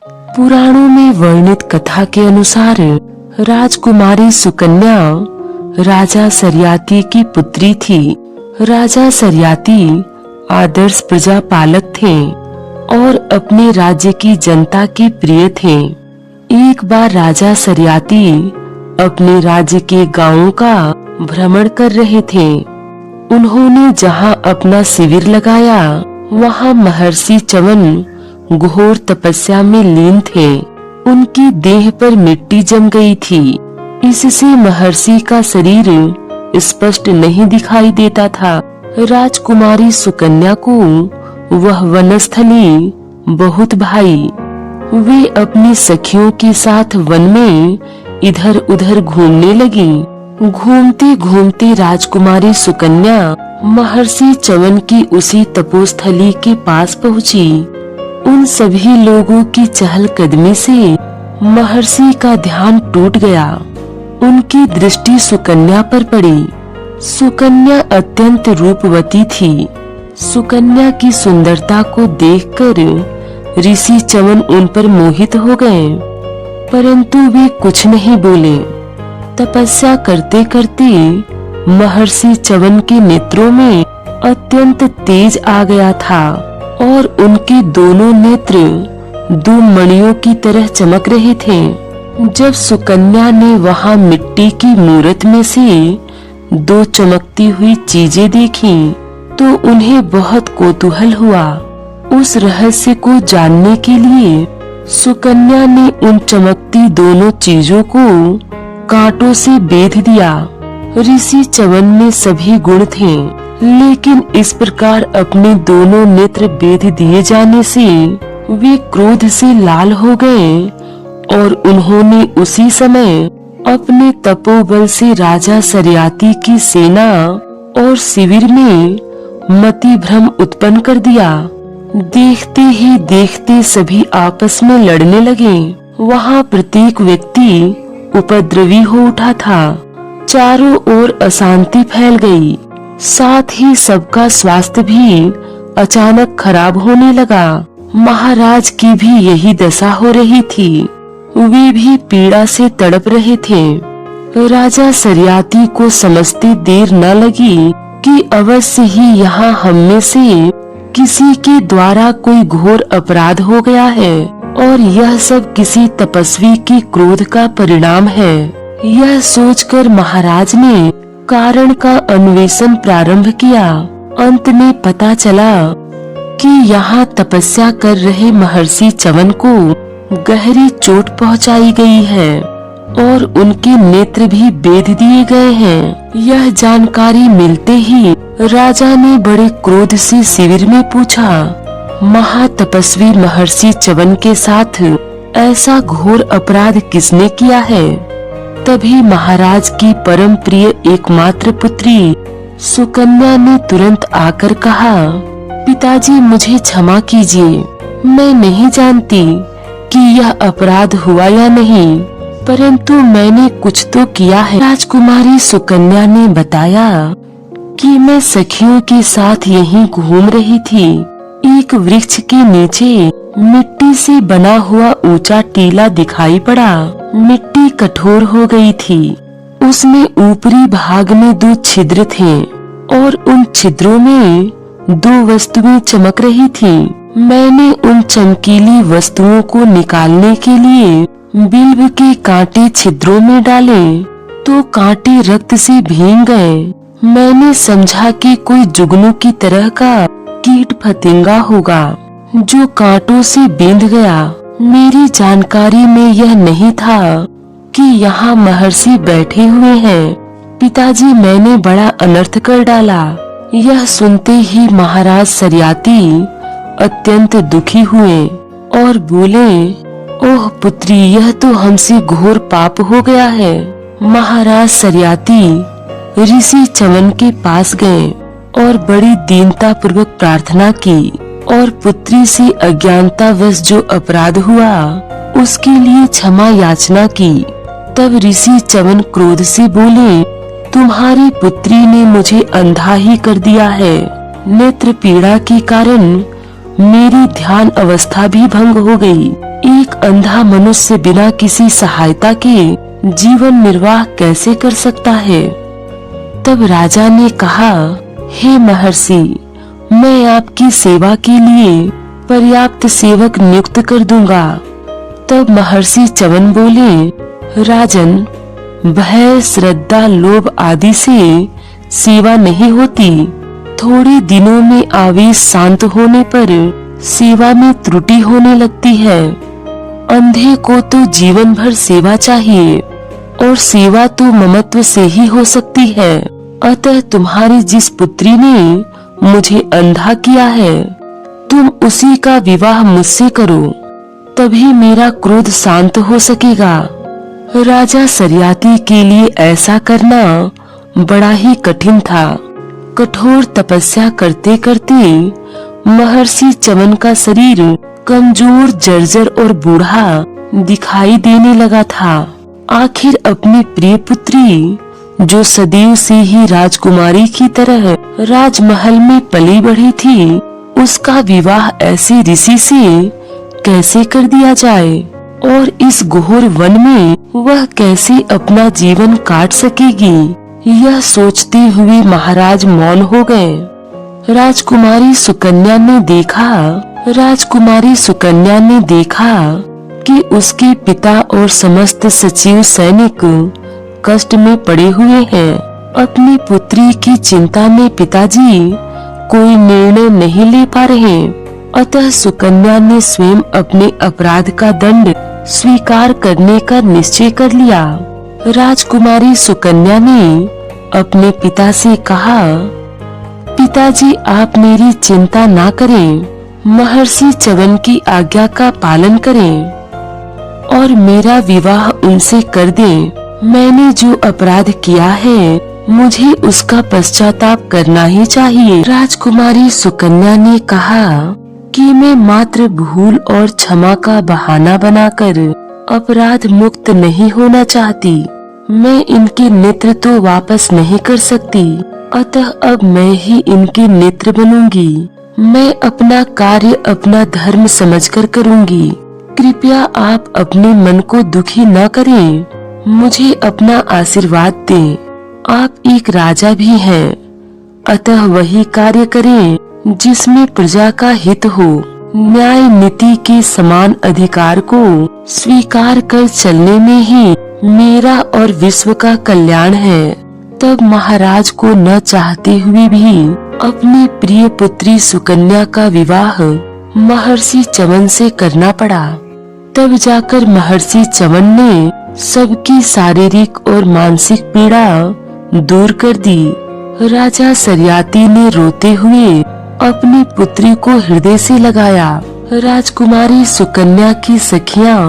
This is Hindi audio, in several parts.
पुराणों में वर्णित कथा के अनुसार राजकुमारी सुकन्या राजा सरियाती की पुत्री थी। राजा सरियाती आदर्श प्रजापालक थे और अपने राज्य की जनता के प्रिय थे। एक बार राजा सरियाती अपने राज्य के गांवों का भ्रमण कर रहे थे। उन्होंने जहां अपना शिविर लगाया वहां महर्षि च्यवन घोर तपस्या में लीन थे। उनकी देह पर मिट्टी जम गई थी, इससे महर्षि का शरीर स्पष्ट नहीं दिखाई देता था। राजकुमारी सुकन्या को वह वनस्थली बहुत भाई। वे अपनी सखियों के साथ वन में इधर उधर घूमने लगी। घूमते घूमते राजकुमारी सुकन्या महर्षि च्यवन की उसी तपोस्थली के पास पहुंची। उन सभी लोगों की चहलकदमी से महर्षि का ध्यान टूट गया। उनकी दृष्टि सुकन्या पर पड़ी। सुकन्या अत्यंत रूपवती थी। सुकन्या की सुंदरता को देखकर ऋषि च्यवन उन पर मोहित हो गए, परंतु वे कुछ नहीं बोले। तपस्या करते करते महर्षि च्यवन के नेत्रों में अत्यंत तेज आ गया था और उनके दोनों नेत्र दो मणियों की तरह चमक रहे थे। जब सुकन्या ने वहां मिट्टी की मूरत में से दो चमकती हुई चीजें देखी तो उन्हें बहुत कौतूहल हुआ। उस रहस्य को जानने के लिए सुकन्या ने उन चमकती दोनों चीजों को कांटों से बेध दिया। ऋषि च्यवन में सभी गुण थे, लेकिन इस प्रकार अपने दोनों नेत्र बेध दिए जाने से वे क्रोध से लाल हो गए और उन्होंने उसी समय अपने तपोबल से राजा सरियाती की सेना और शिविर में मति भ्रम उत्पन्न कर दिया। देखते ही देखते सभी आपस में लड़ने लगे। वहां प्रत्येक व्यक्ति उपद्रवी हो उठा था। चारों ओर अशांति फैल गई। साथ ही सबका स्वास्थ्य भी अचानक खराब होने लगा। महाराज की भी यही दशा हो रही थी। वे भी पीड़ा से तड़प रहे थे। राजा सरियाती को समझते देर न लगी कि अवश्य ही यहाँ हम में से किसी के द्वारा कोई घोर अपराध हो गया है और यह सब किसी तपस्वी के क्रोध का परिणाम है। यह सोचकर महाराज ने कारण का अन्वेषण प्रारंभ किया। अंत में पता चला कि यहाँ तपस्या कर रहे महर्षि च्यवन को गहरी चोट पहुँचाई गई है और उनके नेत्र भी बेध दिए गए हैं। यह जानकारी मिलते ही राजा ने बड़े क्रोध से शिविर में पूछा, महातपस्वी महर्षि च्यवन के साथ ऐसा घोर अपराध किसने किया है? तभी महाराज की परम प्रिय एकमात्र पुत्री सुकन्या ने तुरंत आकर कहा, पिताजी मुझे क्षमा कीजिए। मैं नहीं जानती कि यह अपराध हुआ या नहीं, परंतु मैंने कुछ तो किया है। राजकुमारी सुकन्या ने बताया कि मैं सखियों के साथ यहीं घूम रही थी। एक वृक्ष के नीचे मिट्टी से बना हुआ ऊंचा टीला दिखाई पड़ा। मिट्टी कठोर हो गई थी। उसमें ऊपरी भाग में दो छिद्र थे और उन छिद्रों में दो वस्तुएं चमक रही थी। मैंने उन चमकीली वस्तुओं को निकालने के लिए बिल्व के कांटे छिद्रों में डाले तो कांटे रक्त से भीग गए। मैंने समझा कि कोई जुगनू की तरह का कीट फतिंगा होगा जो कांटों से बींध गया। मेरी जानकारी में यह नहीं था कि यहाँ महर्षि बैठे हुए हैं। पिताजी मैंने बड़ा अनर्थ कर डाला। यह सुनते ही महाराज सरियाती अत्यंत दुखी हुए और बोले, ओह पुत्री, यह तो हमसे घोर पाप हो गया है। महाराज सरियाती ऋषि च्यवन के पास गए और बड़ी दीनता पूर्वक प्रार्थना की और पुत्री से अज्ञानतावश जो अपराध हुआ उसके लिए क्षमा याचना की। तब ऋषि च्यवन क्रोध से बोले, तुम्हारी पुत्री ने मुझे अंधा ही कर दिया है। नेत्र पीड़ा के कारण मेरी ध्यान अवस्था भी भंग हो गई। एक अंधा मनुष्य बिना किसी सहायता के जीवन निर्वाह कैसे कर सकता है? तब राजा ने कहा, हे महर्षि, मैं आपकी सेवा के लिए पर्याप्त सेवक नियुक्त कर दूंगा। तब महर्षि च्यवन बोले, राजन, भय, श्रद्धा, लोभ आदि से सेवा नहीं होती। थोड़े दिनों में आवेश शांत होने पर सेवा में त्रुटि होने लगती है। अंधे को तो जीवन भर सेवा चाहिए और सेवा तो ममत्व से ही हो सकती है। अतः तुम्हारी जिस पुत्री ने मुझे अंधा किया है, तुम उसी का विवाह मुझसे करो, तभी मेरा क्रोध शांत हो सकेगा। राजा सरियाती के लिए ऐसा करना बड़ा ही कठिन था। कठोर तपस्या करते करते महर्षि च्यवन का शरीर कमजोर, जर्जर और बूढ़ा दिखाई देने लगा था। आखिर अपनी प्रिय पुत्री, जो सदैव से ही राजकुमारी की तरह राजमहल में पली बढ़ी थी, उसका विवाह ऐसे ऋषि से कैसे कर दिया जाए और इस घोर वन में वह कैसे अपना जीवन काट सकेगी? यह सोचते हुए महाराज मौन हो गए। राजकुमारी सुकन्या ने देखा कि उसके पिता और समस्त सचिव सैनिक कष्ट में पड़े हुए हैं। अपनी पुत्री की चिंता में पिताजी कोई निर्णय नहीं ले पा रहे। अतः सुकन्या ने स्वयं अपने अपराध का दंड स्वीकार करने का निश्चय कर लिया। राजकुमारी सुकन्या ने अपने पिता से कहा, पिताजी, आप मेरी चिंता ना करें, महर्षि च्यवन की आज्ञा का पालन करें और मेरा विवाह उनसे कर दें। मैंने जो अपराध किया है, मुझे उसका पश्चाताप करना ही चाहिए। राजकुमारी सुकन्या ने कहा कि मैं मात्र भूल और क्षमा का बहाना बनाकर अपराध मुक्त नहीं होना चाहती। मैं इनके नेत्र तो वापस नहीं कर सकती, अतः अब मैं ही इनके नेत्र बनूंगी। मैं अपना कार्य अपना धर्म समझकर करूंगी। कृपया आप अपने मन को दुखी न करें, मुझे अपना आशीर्वाद दें। आप एक राजा भी हैं, अतः वही कार्य करें जिसमें प्रजा का हित हो। न्याय नीति के समान अधिकार को स्वीकार कर चलने में ही मेरा और विश्व का कल्याण है। तब महाराज को न चाहते हुए भी अपनी प्रिय पुत्री सुकन्या का विवाह महर्षि च्यवन से करना पड़ा। तब जाकर महर्षि च्यवन ने सबकी शारीरिक और मानसिक पीड़ा दूर कर दी। राजा सरियाती ने रोते हुए अपनी पुत्री को हृदय से लगाया। राजकुमारी सुकन्या की सखियां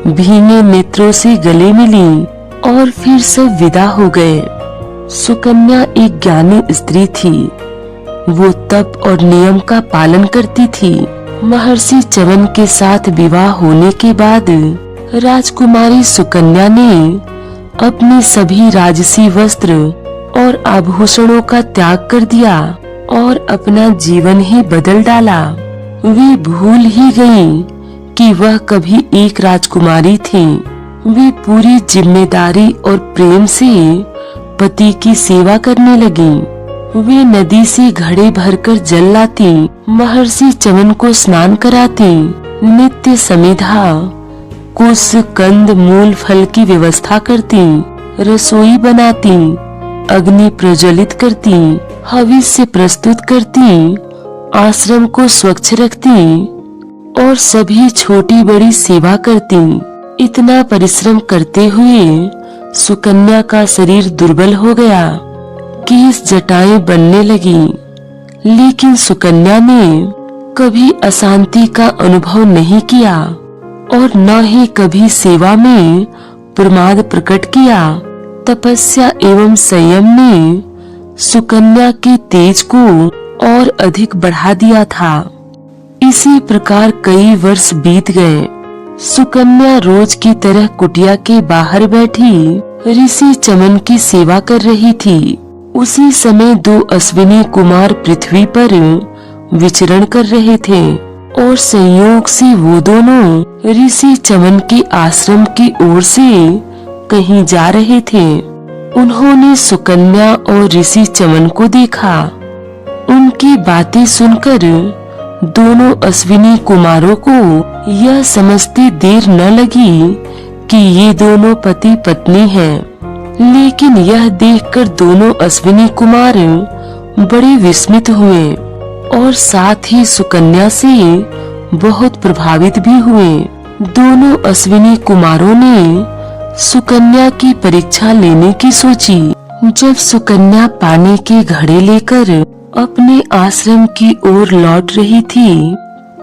भीगे नेत्रों से गले मिली और फिर सब विदा हो गए। सुकन्या एक ज्ञानी स्त्री थी। वो तप और नियम का पालन करती थी। महर्षि च्यवन के साथ विवाह होने के बाद राजकुमारी सुकन्या ने अपने सभी राजसी वस्त्र और आभूषणों का त्याग कर दिया और अपना जीवन ही बदल डाला। वे भूल ही गईं कि वह कभी एक राजकुमारी थी। वे पूरी जिम्मेदारी और प्रेम से पति की सेवा करने लगी। वे नदी से घड़े भरकर जल लाती, महर्षि च्यवन को स्नान कराती, नित्य समिधा, कुश, कंद, मूल, फल की व्यवस्था करती, रसोई बनाती, अग्नि प्रज्वलित करती, हविष्य प्रस्तुत करती, आश्रम को स्वच्छ रखती और सभी छोटी बड़ी सेवा करती। इतना परिश्रम करते हुए सुकन्या का शरीर दुर्बल हो गया, केस जटाएं बनने लगी, लेकिन सुकन्या ने कभी अशांति का अनुभव नहीं किया और न ही कभी सेवा में प्रमाद प्रकट किया। तपस्या एवं संयम ने सुकन्या के तेज को और अधिक बढ़ा दिया था। इसी प्रकार कई वर्ष बीत गए। सुकन्या रोज की तरह कुटिया के बाहर बैठी ऋषि च्यवन की सेवा कर रही थी। उसी समय 2 अश्विनी कुमार पृथ्वी पर विचरण कर रहे थे। और संयोग से वो दोनों ऋषि चमन के आश्रम की ओर से कहीं जा रहे थे। उन्होंने सुकन्या और ऋषि चमन को देखा। उनकी बातें सुनकर दोनों अश्विनी कुमारों को यह समझते देर न लगी कि ये दोनों पति पत्नी हैं। लेकिन यह देखकर दोनों अश्विनी कुमार बड़े विस्मित हुए और साथ ही सुकन्या से बहुत प्रभावित भी हुए। दोनों अश्विनी कुमारों ने सुकन्या की परीक्षा लेने की सोची। जब सुकन्या पानी के घड़े लेकर अपने आश्रम की ओर लौट रही थी,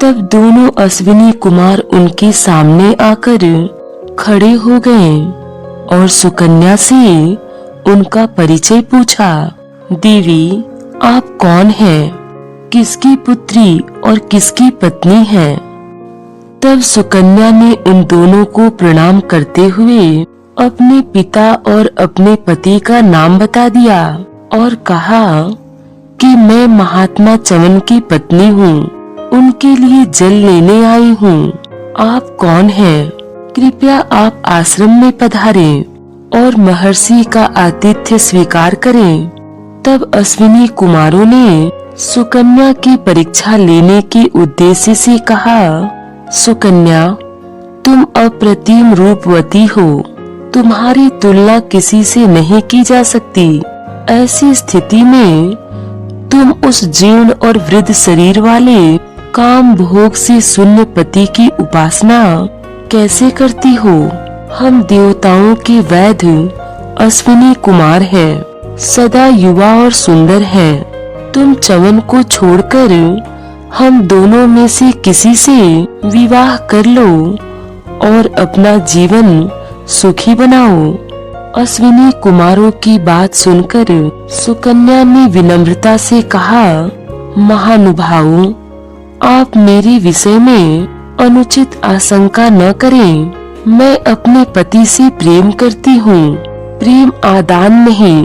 तब दोनों अश्विनी कुमार उनके सामने आकर खड़े हो गए और सुकन्या से उनका परिचय पूछा। देवी, आप कौन हैं? किसकी पुत्री और किसकी पत्नी हैं? तब सुकन्या ने उन दोनों को प्रणाम करते हुए अपने पिता और अपने पति का नाम बता दिया और कहा कि मैं महात्मा चमन की पत्नी हूँ, उनके लिए जल लेने आई हूँ। आप कौन हैं? कृपया आप आश्रम में पधारें और महर्षि का आतिथ्य स्वीकार करें। तब अश्विनी कुमारों ने सुकन्या की परीक्षा लेने के उद्देश्य से कहा, सुकन्या, तुम अप्रतिम रूपवती हो, तुम्हारी तुलना किसी से नहीं की जा सकती। ऐसी स्थिति में तुम उस जीर्ण और वृद्ध शरीर वाले काम भोग से शून्य पति की उपासना कैसे करती हो? हम देवताओं के वैद्य अश्विनी कुमार हैं, सदा युवा और सुंदर हैं। तुम चमन को छोड़कर हम दोनों में से किसी से विवाह कर लो और अपना जीवन सुखी बनाओ। अश्विनी कुमारों की बात सुनकर सुकन्या ने विनम्रता से कहा, महानुभावों, आप मेरे विषय में अनुचित आशंका न करें। मैं अपने पति से प्रेम करती हूँ। प्रेम आदान नहीं,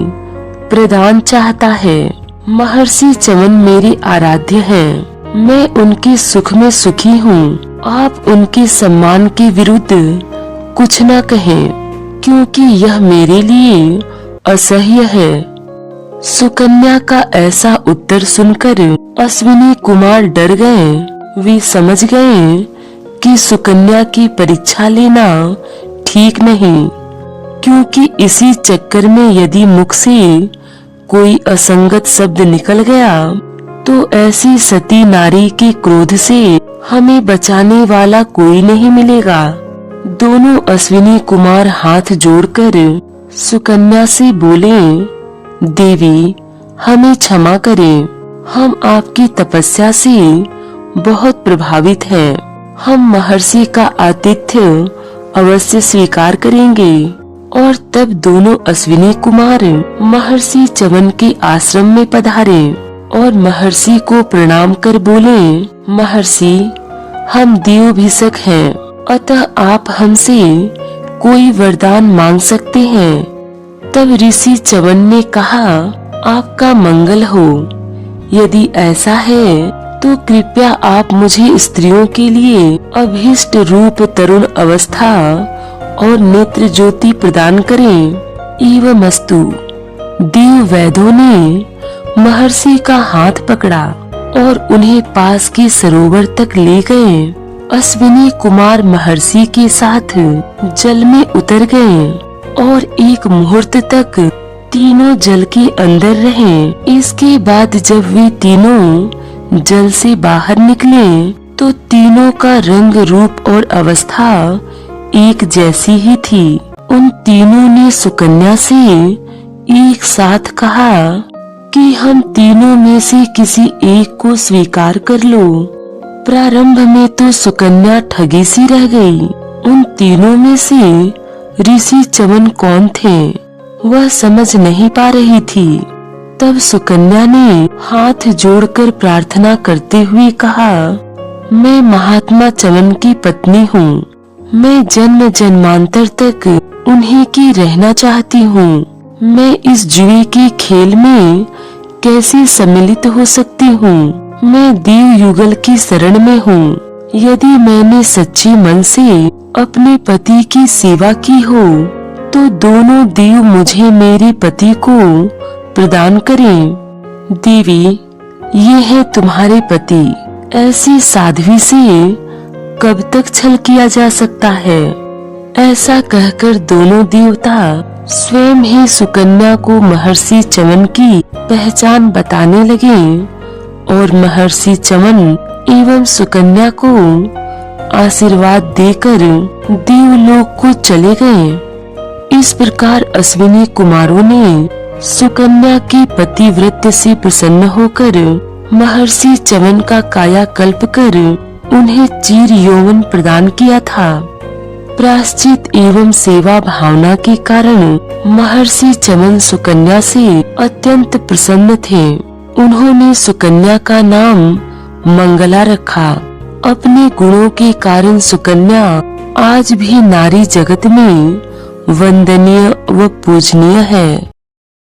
प्रदान चाहता है। महर्षि चमन मेरे आराध्य हैं। मैं उनके सुख में सुखी हूँ। आप उनके सम्मान के विरुद्ध कुछ न कहें, क्योंकि यह मेरे लिए असह्य है। सुकन्या का ऐसा उत्तर सुनकर अश्विनी कुमार डर गए। वे समझ गए कि सुकन्या की परीक्षा लेना ठीक नहीं, क्योंकि इसी चक्कर में यदि मुख से कोई असंगत शब्द निकल गया तो ऐसी सती नारी के क्रोध से हमें बचाने वाला कोई नहीं मिलेगा। दोनों अश्विनी कुमार हाथ जोड़कर सुकन्या से बोले, देवी, हमें क्षमा करें। हम आपकी तपस्या से बहुत प्रभावित हैं। हम महर्षि का आतिथ्य अवश्य स्वीकार करेंगे। और तब दोनों अश्विनी कुमार महर्षि चमन के आश्रम में पधारे और महर्षि को प्रणाम कर बोले, महर्षि, हम देवभिषक हैं, अतः आप हमसे कोई वरदान मांग सकते हैं। तब ऋषि चमन ने कहा, आपका मंगल हो। यदि ऐसा है तो कृपया आप मुझे स्त्रियों के लिए अभीष्ट रूप, तरुण अवस्था और नेत्र ज्योति प्रदान करें। एवमस्तु। देव वैद्यों ने महर्षि का हाथ पकड़ा और उन्हें पास के सरोवर तक ले गए। अश्विनी कुमार महर्षि के साथ जल में उतर गए और एक मुहूर्त तक तीनों जल के अंदर रहे। इसके बाद जब वे तीनों जल से बाहर निकले तो तीनों का रंग, रूप और अवस्था एक जैसी ही थी। उन तीनों ने सुकन्या से एक साथ कहा कि हम तीनों में से किसी एक को स्वीकार कर लो। प्रारंभ में तो सुकन्या ठगी सी रह गई। उन तीनों में से ऋषि चमन कौन थे वह समझ नहीं पा रही थी। तब सुकन्या ने हाथ जोड़कर प्रार्थना करते हुए कहा, मैं महात्मा चमन की पत्नी हूँ। मैं जन्म जन्मांतर तक उन्हीं की रहना चाहती हूँ। मैं इस जुए के खेल में कैसे सम्मिलित हो सकती हूँ? मैं देव युगल की शरण में हूँ। यदि मैंने सच्चे मन से अपने पति की सेवा की हो तो दोनों देव मुझे मेरे पति को प्रदान करें। देवी, ये है तुम्हारे पति। ऐसी साध्वी से कब तक छल किया जा सकता है? ऐसा कहकर दोनों देवता स्वयं ही सुकन्या को महर्षि चमन की पहचान बताने लगे और महर्षि चमन एवं सुकन्या को आशीर्वाद देकर देवलोक को चले गए। इस प्रकार अश्विनी कुमारों ने सुकन्या के पतिव्रत से प्रसन्न होकर महर्षि चमन का कायाकल्प कर उन्हें चिर यौवन प्रदान किया था। प्रायश्चित एवं सेवा भावना के कारण महर्षि चमन सुकन्या से अत्यंत प्रसन्न थे। उन्होंने सुकन्या का नाम मंगला रखा। अपने गुणों के कारण सुकन्या आज भी नारी जगत में वंदनीय व पूजनीय है।